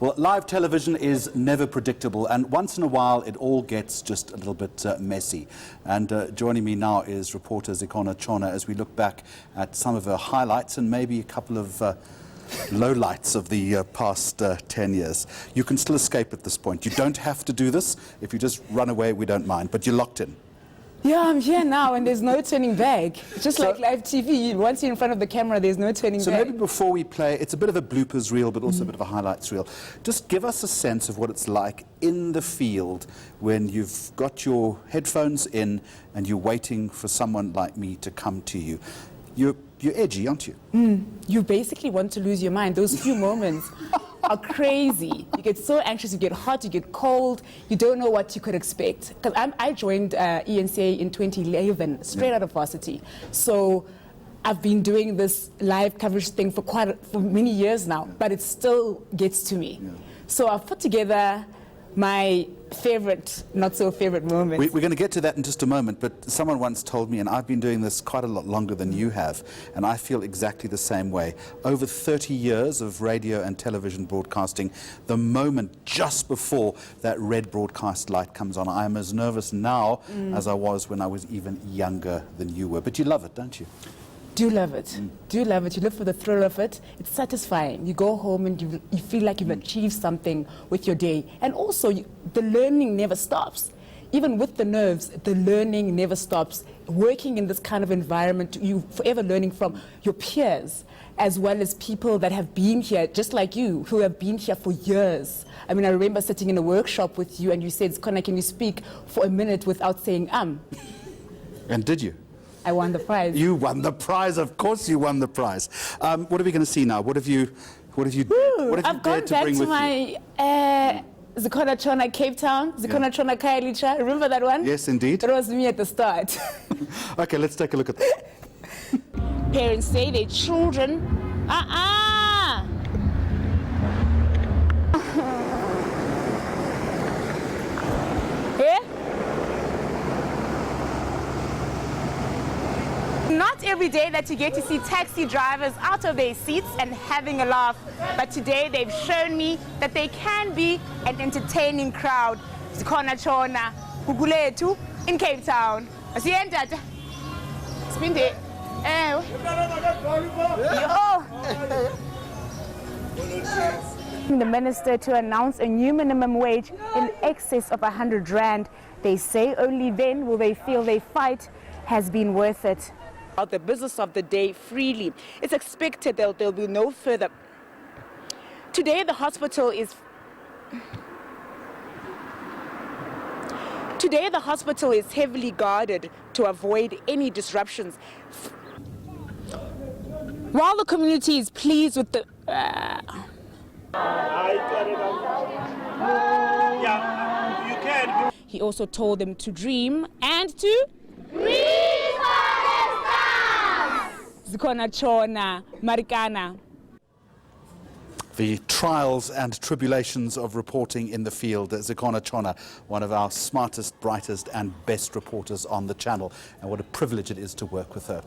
Well, live television is never predictable, and once in a while it all gets just a little bit messy. And joining me now is reporter Zikhona Tshona as we look back at some of her highlights and maybe a couple of lowlights of the past 10 years. You can still escape at this point. You don't have to do this. If you just run away, we don't mind, but you're locked in. Yeah, I'm here now and there's no turning back. Just like live TV, once you're in front of the camera, there's no turning back. So maybe before we play, it's a bit of a bloopers reel, but also a bit of a highlights reel. Just give us a sense of what it's like in the field when you've got your headphones in and you're waiting for someone like me to come to you. You're edgy, aren't you? You basically want to lose your mind. Those few moments are crazy. You get so anxious, you get hot, you get cold, you don't know what you could expect. Because I joined eNCA in 2011, straight out of varsity. So I've been doing this live coverage thing for many years now, but it still gets to me. Yeah. So I've put together my favorite, not so favorite moments. We're going to get to that in just a moment, but someone once told me, and I've been doing this quite a lot longer than you have, and I feel exactly the same way. Over 30 years of radio and television broadcasting, the moment just before that red broadcast light comes on, I'm as nervous now as I was when I was even younger than you were. But you love it, don't you? Do love it. Do love it. You live for the thrill of it. It's satisfying. You go home and you feel like you've achieved something with your day. And also, the learning never stops. Even with the nerves, the learning never stops. Working in this kind of environment, you're forever learning from your peers, as well as people that have been here, just like you, who have been here for years. I mean, I remember sitting in a workshop with you and you said, Zikhona, can you speak for a minute without saying And did you? I won the prize. You won the prize, of course you won the prize. What are we going to see now? What have you I've gone back to my Zikhona Tshona Cape Town, Zikhona Tshona Khayelitsha. Remember that one? Yes, indeed. That was me at the start. Okay, let's take a look at that. Parents say their children, Yeah? Not every day that you get to see taxi drivers out of their seats and having a laugh, but today they've shown me that they can be an entertaining crowd. Zikhona Tshona, Gugulethu in Cape Town. Asiyenda. Spinde. The minister to announce a new minimum wage in excess of 100 rand. They say only then will they feel their fight has been worth it. About the business of the day freely. It's expected that there'll be no further. Today the hospital is heavily guarded to avoid any disruptions. While the community is pleased with the he also told them to dream and to Zikhona Tshona, Marikana. The trials and tribulations of reporting in the field. Zikhona Tshona, one of our smartest, brightest and best reporters on the channel. And what a privilege it is to work with her.